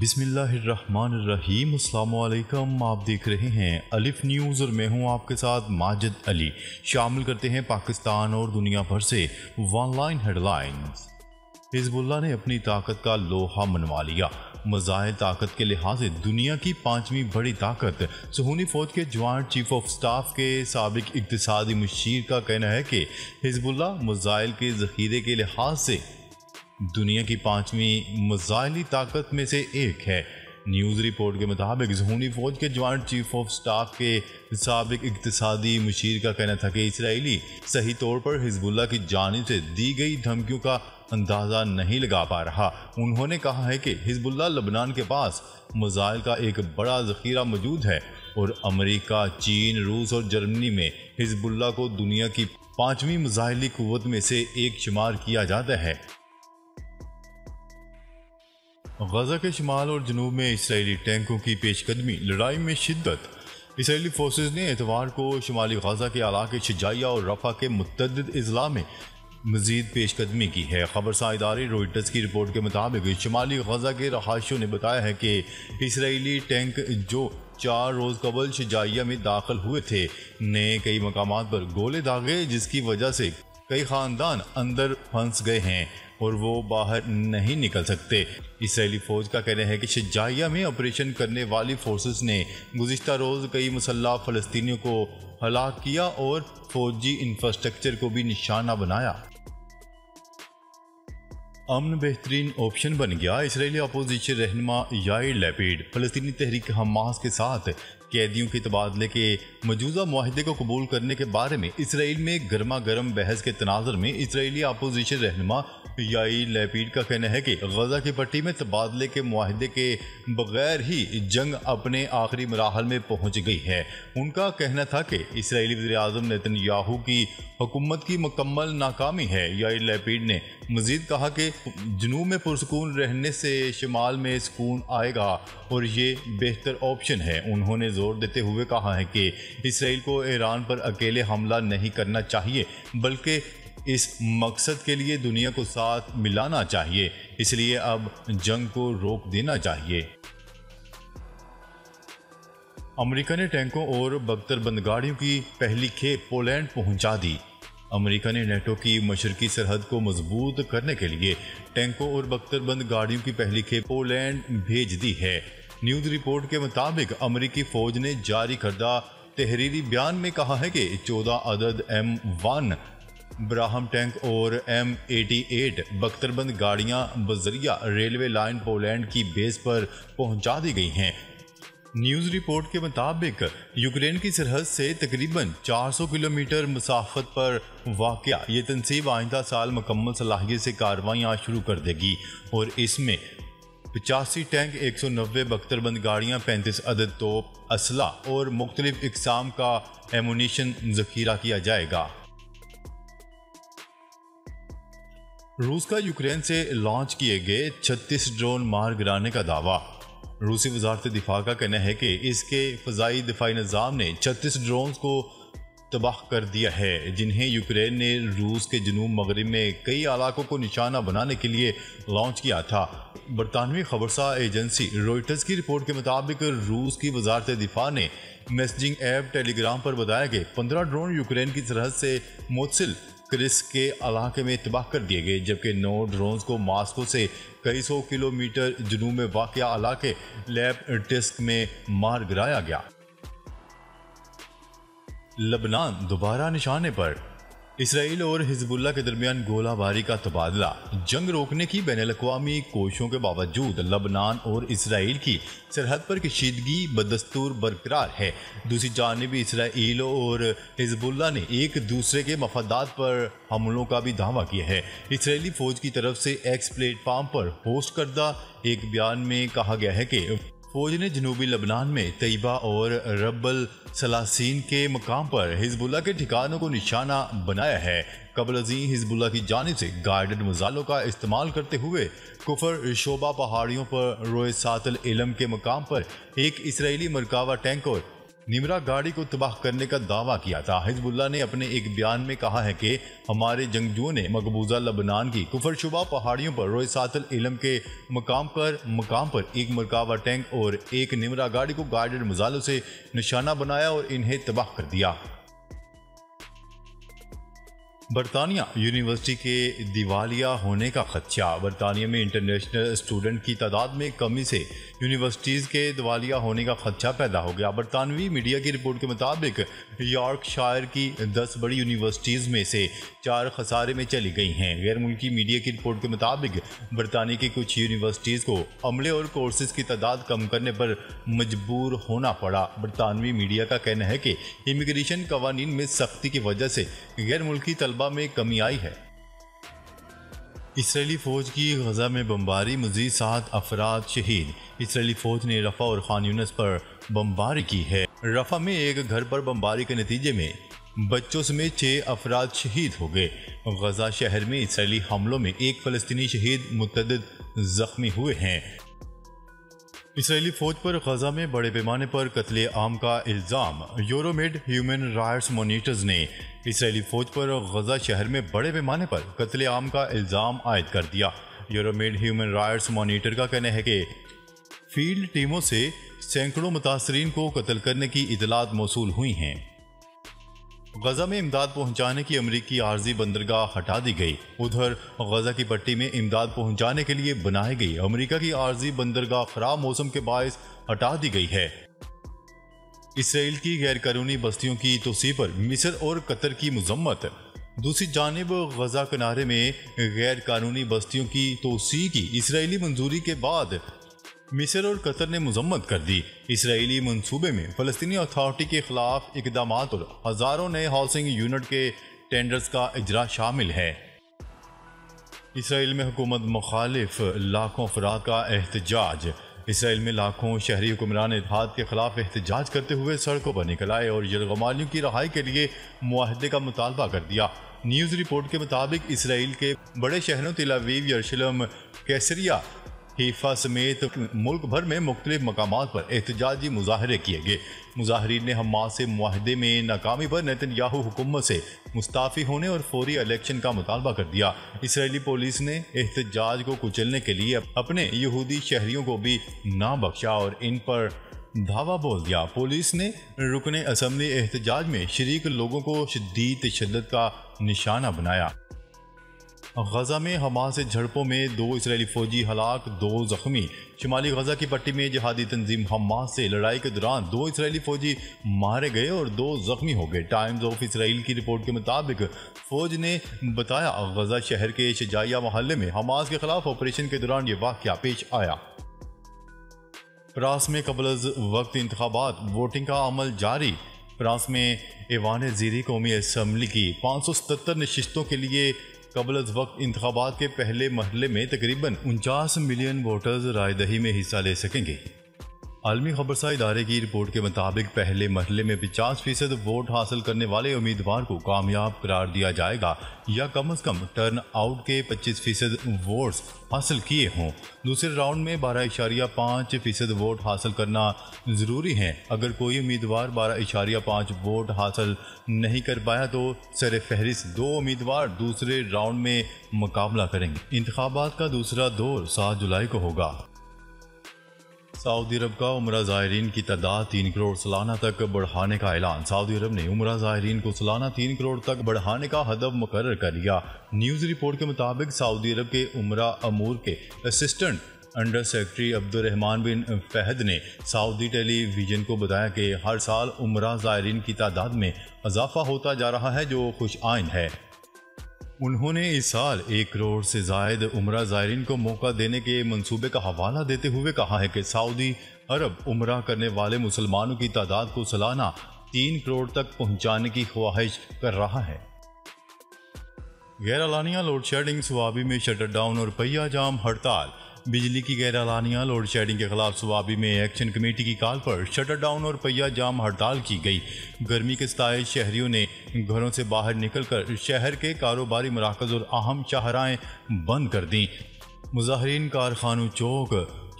बिस्मिल्लाहिर्रहमानिर्रहीम। अस्सलाम वालेकुम। आप देख रहे हैं अलिफ न्यूज़ और मैं हूं आपके साथ माजिद अली। शामिल करते हैं पाकिस्तान और दुनिया भर से वन लाइन हेडलाइंस। हिजबुल्लाह ने अपनी ताकत का लोहा मनवा लिया। मज़ाहिर ताकत के लिहाज से दुनिया की 5वीं बड़ी ताकत। सुहूनी फौज के जॉइंट चीफ ऑफ स्टाफ के साबिक इक्तिसादी मुशीर का कहना है कि हिजबुल्लाह मज़ाइल के ज़ख़ीरे के लिहाज से दुनिया की 5वीं मज़ाइली ताकत में से एक है। न्यूज़ रिपोर्ट के मुताबिक सुहूनी फौज के जॉइंट चीफ ऑफ स्टाफ के साबिक इक्तिसादी मुशीर का कहना था कि इसराइली सही तौर पर हिजबुल्लाह की जानिब से दी गई धमकियों का अंदाज़ा नहीं लगा पा रहा। उन्होंने कहा है कि हिजबुल्लाह लबनान के पास मज़ाइल का एक बड़ा ज़ख़ीरा मौजूद है और अमेरिका, चीन, रूस और जर्मनी में हिजबुल्लाह को दुनिया की 5वीं मज़ाइली क़ुव्वत में से एक शुमार किया जाता है। गजा के शिमाल और जनूब में इसराइली टैंकों की पेशकदमी, लड़ाई में शिद्दत। इसराइली फोर्सेस ने एतवार को शुमाली गजा के इलाके शिजाइया और रफा के मुतअद्दिद अजला में मजीद पेशकदमी की है। खबरसार इदारे रॉयटर्स की रिपोर्ट के मुताबिक शुमाली गजा के रहायशियों ने बताया है कि इसराइली टैंक जो 4 रोज़ कबल शिजाइया में दाखिल हुए थे ने कई मकामात पर गोले दागे, जिसकी वजह से कई ख़ानदान अंदर फंस गए हैं और वो बाहर नहीं निकल सकते। इसराइली फ़ौज का कहना है कि शिजाइया में ऑपरेशन करने वाली फोर्सेस ने गुज़िश्ता रोज़ कई मुसल्लह फ़लस्तीनियों को हलाक किया और फौजी इंफ्रास्ट्रक्चर को भी निशाना बनाया। अमन बेहतरीन ऑप्शन बन गया। इसराइली अपोजिशन रहनुमा याइर लैपिड फ़लस्तीनी तहरीक हमास के साथ कैदियों के तबादले के मौजूदा मुआहदे को कबूल करने के बारे में इसराइल में गर्मा गर्म बहस के तनाज़ुर में इसराइली अपोजिशन रहनुमा याइर लैपिड का कहना है कि गजा की पट्टी में तबादले के मुआहदे के बगैर ही जंग अपने आखिरी मराहल में पहुंच गई है। उनका कहना था कि इसराइली वज़ीर-ए-आज़म नेतन्याहू की हुकूमत की मुकम्मल नाकामी है। याइर लैपिड ने मज़ीद कहा कि जनूब में पुरसकून रहने से शिमाल में सुकून आएगा और ये बेहतर ऑप्शन है। उन्होंने जोर देते हुए कहा है कि इसराइल को ईरान पर अकेले हमला नहीं करना चाहिए, बल्कि इस मकसद के लिए दुनिया को साथ मिलाना चाहिए। इसलिए अब जंग को रोक देना चाहिए। अमेरिका ने टैंकों और बख्तरबंद गाड़ियों की पहली खेप पोलैंड पहुंचा दी। अमेरिका ने नेटो की मशरकी सरहद को मजबूत करने के लिए टैंकों और बख्तरबंद गाड़ियों की पहली खेप पोलैंड भेज दी है। न्यूज़ रिपोर्ट के मुताबिक अमेरिकी फौज ने जारी करदा तहरीरी बयान में कहा है कि 14 अदद M1 ब्राहम टैंक और M88 बख्तरबंद गाड़ियां बजरिया रेलवे लाइन पोलैंड की बेस पर पहुंचा दी गई हैं। न्यूज़ रिपोर्ट के मुताबिक यूक्रेन की सरहद से तकरीबन 400 किलोमीटर मुसाफत पर वाक़या ये तनसीब आइंदा साल मुकम्मल सलाहियत से कार्रवाइयाँ शुरू कर देगी और इसमें 85 टैंक, 190 बख्तरबंद गाड़ियाँ, 35 अदद तोप, असला और मुख्तलिफ इक़साम का एमुनीशन ज़ख़ीरा किया जाएगा। रूस का यूक्रेन से लॉन्च किए गए 36 ड्रोन मार गिराने का दावा। रूसी वज़ारत दिफा का कहना है कि इसके फ़ज़ाई दिफाई निज़ाम ने 36 ड्रोन्स को तबाह कर दिया है, जिन्हें यूक्रेन ने रूस के जनूब मगरिब में कई इलाकों को निशाना बनाने के लिए लॉन्च किया था। बरतानवी खबरसार एजेंसी रॉयटर्स की रिपोर्ट के मुताबिक रूस की वज़ारत दिफा ने मैसेजिंग ऐप टेलीग्राम पर बताया कि 15 ड्रोन यूक्रेन की सरहद से मोत्सिल क्रिस के इलाके में तबाह कर दिए गए, जबकि 9 ड्रोन्स को मास्को से कई 100 किलोमीटर जनूब में वाक़या इलाके लेपटिस्क में मार गिराया गया। लबनान दोबारा निशाने पर। इसराइल और हिजबुल्लाह के दरमियान गोलाबारी का तबादला। जंग रोकने की बैनुल-अक़वामी कोशिशों के बावजूद लबनान और इसराइल की सरहद पर कशीदगी बदस्तूर बरकरार है। दूसरी जानिब इसराइल और हिजबुल्लाह ने एक दूसरे के मफादात पर हमलों का भी दावा किया है। इसराइली फ़ौज की तरफ से एक्स प्लेटफार्म पर होस्ट करदा एक बयान में कहा गया है कि फ़ौज ने जनूबी लबनान में तैयबा और रब्बल सलासीन के मकाम पर हिजबुल्लाह के ठिकानों को निशाना बनाया है। कबल अज़ीं हिजबुल्लाह की जानिब से गाइडेड मिसाइलों का इस्तेमाल करते हुए कुफर शोबा पहाड़ियों पर रोए सातल इलम के मकाम पर एक इसराइली मरकावा टैंक और निमरा गाड़ी को तबाह करने का दावा किया था। हिजबुल्लाह ने अपने एक बयान में कहा है कि हमारे जंगजुओं ने मकबूजा लबनान की कुफरशुबा पहाड़ियों पर रोयसातल इलम के मकाम पर एक मरकावा टैंक और एक निमरा गाड़ी को गाइडेड मिसाइलों से निशाना बनाया और इन्हें तबाह कर दिया। बरतानिया यूनिवर्सिटी के दिवालिया होने का खदशा। बरतानिया में इंटरनेशनल स्टूडेंट की तादाद में कमी से यूनिवर्सिटीज़ के दिवालिया होने का खदशा पैदा हो गया। बरतानवी मीडिया की रिपोर्ट के मुताबिक यॉर्कशायर की 10 बड़ी यूनिवर्सिटीज़ में से 4 खसारे में चली गई हैं। गैर मुल्की मीडिया की रिपोर्ट के मुताबिक बरतानिया की कुछ यूनिवर्सिटीज़ को अमले और कोर्सेज की तादाद कम करने पर मजबूर होना पड़ा। बरतानवी मीडिया का कहना है कि इमिग्रेशन कवानीन में सख्ती की वजह से गैर मुल्की तलबा में कमी आई है। इसराइली फौज की गजा में बमबारी, मजीद 7 अफराद शहीद। इसराइली फौज ने रफा और खान यूनिस पर बमबारी की है। रफा में एक घर पर बमबारी के नतीजे में बच्चों समेत 6 अफराद शहीद हो गए। गजा शहर में इसराइली हमलों में एक फ़लस्तीनी शहीद, मुतअद्दिद जख्मी हुए हैं। इसराइली फौज पर गजा में बड़े पैमाने पर कत्ले आम का इल्ज़ाम। यूरोमेड ह्यूमन राइट्स मॉनिटर्स ने इसराइली फौज पर गजा शहर में बड़े पैमाने पर कत्ले आम का इल्ज़ाम आयद कर दिया। यूरोमेड ह्यूमन राइट्स मॉनिटर का कहना है कि फील्ड टीमों से सैकड़ों मुतासरीन को कत्ल करने की इतलात मौसूल हुई हैं। गजा में इमदाद पहुंचाने की अमरीकी आर्जी बंदरगाह हटा दी गई। उधर गजा की पट्टी में इमदाद पहुंचाने के लिए बनाई गई अमरीका की आर्जी बंदरगाह खराब मौसम के बायस हटा दी गई है। इसराइल की गैर कानूनी बस्तियों की तोसी पर मिस्र और कतर की मजम्मत। दूसरी जानिब गजा किनारे में गैर कानूनी बस्तियों की तोसी की इसराइली मंजूरी के बाद मिस्र और कतर ने मजम्मत कर दी। इसराइली मंसूबे में फ़लस्तीनी अथॉरिटी के खिलाफ इकदामात और हज़ारों नए हाउसिंग यूनिट के टेंडर्स का इजरा शामिल है। इसराइल में हुकूमत मुखालिफ लाखों अफराद का एहतजाज। इसराइल में लाखों शहरी हुक्मरान इत्तेहाद के खिलाफ एहतजाज करते हुए सड़कों पर निकल आए और यरगमालियों की रहाई के लिए मुआहदे का मुतालबा कर दिया। न्यूज़ रिपोर्ट के मुताबिक इसराइल के बड़े शहरों तेल अवीव, यरूशलेम, कैसरिया, हीफा समेत मुल्क भर में मुख्तलिफ मकामात पर एहतजाजी मुजाहरे किए गए। मुजाहरीन ने हमास से मुआहदे में नाकामी पर नेतन्याहू हुकूमत से मुस्ताफ़ी होने और फौरी इलेक्शन का मुतालबा कर दिया। इसराइली पुलिस ने एहतजाज को कुचलने के लिए अपने यहूदी शहरियों को भी ना बख्शा और इन पर धावा बोल दिया। पुलिस ने रुकने असम्बली एहतजाज में शरीक लोगों को शदीद तशद्दुद का निशाना बनाया। गजा में हमास से झड़पों में 2 इसराइली फौजी हलाक, 2 जख्मी। शुमाली गजा की पट्टी में जिहादी तंजीम हमास से लड़ाई के दौरान 2 इसराइली फौजी मारे गए और 2 जख्मी हो गए। टाइम्स ऑफ इसराइल की रिपोर्ट के मुताबिक फौज ने बताया गजा शहर के शजाइया मोहल्ले में हमास के खिलाफ ऑपरेशन के दौरान ये वाक़या पेश आया। फ्रांस में कबल वक्त इंतखाबात, वोटिंग का अमल जारी। फ्रांस में ऐवान ज़ीरी कौमी असम्बली की 577 नशिस्तों के लिए कबल वक्त इंतखाबात के पहले मरहले में तकरीबन 49 मिलियन वोटर्स रायदही में हिस्सा ले सकेंगे। आलमी खबरसा इदारे की रिपोर्ट के मुताबिक पहले मरहले में 50% वोट हासिल करने वाले उम्मीदवार को कामयाब करार दिया जाएगा या कम से कम टर्न आउट के 25% वोट्स हासिल किए हों। दूसरे राउंड में 12.5% वोट हासिल करना ज़रूरी है। अगर कोई उम्मीदवार 12.5 वोट हासिल नहीं कर पाया तो सर फहरिस्त 2 उम्मीदवार दूसरे राउंड में मुकाबला करेंगे। इंतखाबात का दूसरा दौर 7 जुलाई को होगा। सऊदी अरब का उमरा ज़ायरीन की तादाद 3 करोड़ सालाना तक बढ़ाने का ऐलान। सऊदी अरब ने उमरा ज़ायरीन को सालाना 3 करोड़ तक बढ़ाने का हदफ मुकर्रर कर लिया। न्यूज़ रिपोर्ट के मुताबिक सऊदी अरब के उमरा अमूर के असिस्टेंट अंडर सेक्रेटरी अब्दुर्रहमान बिन फहद ने सऊदी टेलीविजन को बताया कि हर साल उमरा ज़ायरीन की तादाद में इजाफा होता जा रहा है, जो खुश आइन है। उन्होंने इस साल 1 करोड़ से जायद उमरा ज़ायरीन को मौका देने के मंसूबे का हवाला देते हुए कहा है कि सऊदी अरब उमरा करने वाले मुसलमानों की तादाद को सालाना 3 करोड़ तक पहुंचाने की ख्वाहिश कर रहा है। गैर-एलानिया लोड शेडिंग, स्वाबी में शटर डाउन और पहिया जाम हड़ताल। बिजली की गैर-एलानिया लोड शेडिंग के खिलाफ स्वाबी में एक्शन कमेटी की कॉल पर शटर डाउन और पहिया जाम हड़ताल की गई। गर्मी के सताए शहरियों ने घरों से बाहर निकलकर शहर के कारोबारी मराकज़ और अहम शाहराएं बंद कर दी। मुजाहिरीन कारखानों चौक,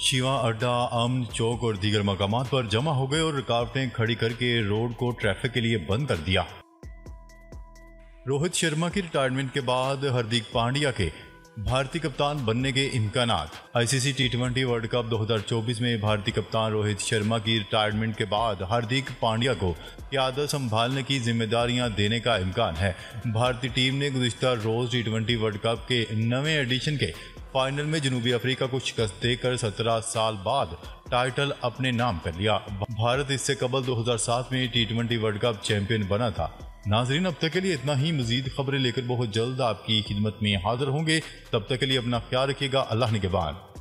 शिवा अड्डा, अमन चौक और दीगर मकामात पर जमा हो गए और रुकावटें खड़ी करके रोड को ट्रैफिक के लिए बंद कर दिया। रोहित शर्मा की रिटायरमेंट के बाद हार्दिक पांड्या के भारतीय कप्तान बनने के इम्कानात। आईसीसी टी20 वर्ल्ड कप 2024 में भारतीय कप्तान रोहित शर्मा की रिटायरमेंट के बाद हार्दिक पांड्या को क़यादत संभालने की जिम्मेदारियां देने का इम्कान है। भारतीय टीम ने गुज़िश्ता रोज़ टी20 वर्ल्ड कप के 9वें एडिशन के फाइनल में जनूबी अफ्रीका को शिकस्त देकर 17 साल बाद टाइटल अपने नाम कर लिया। भारत इससे कबल 2007 में टी20 वर्ल्ड कप चैंपियन बना था। नाजरीन, अब तक के लिए इतना ही। मजीद खबरें लेकर बहुत जल्द आपकी खिदमत में हाजिर होंगे। तब तक के लिए अपना ख्याल रखिएगा। अल्लाह निगहबान।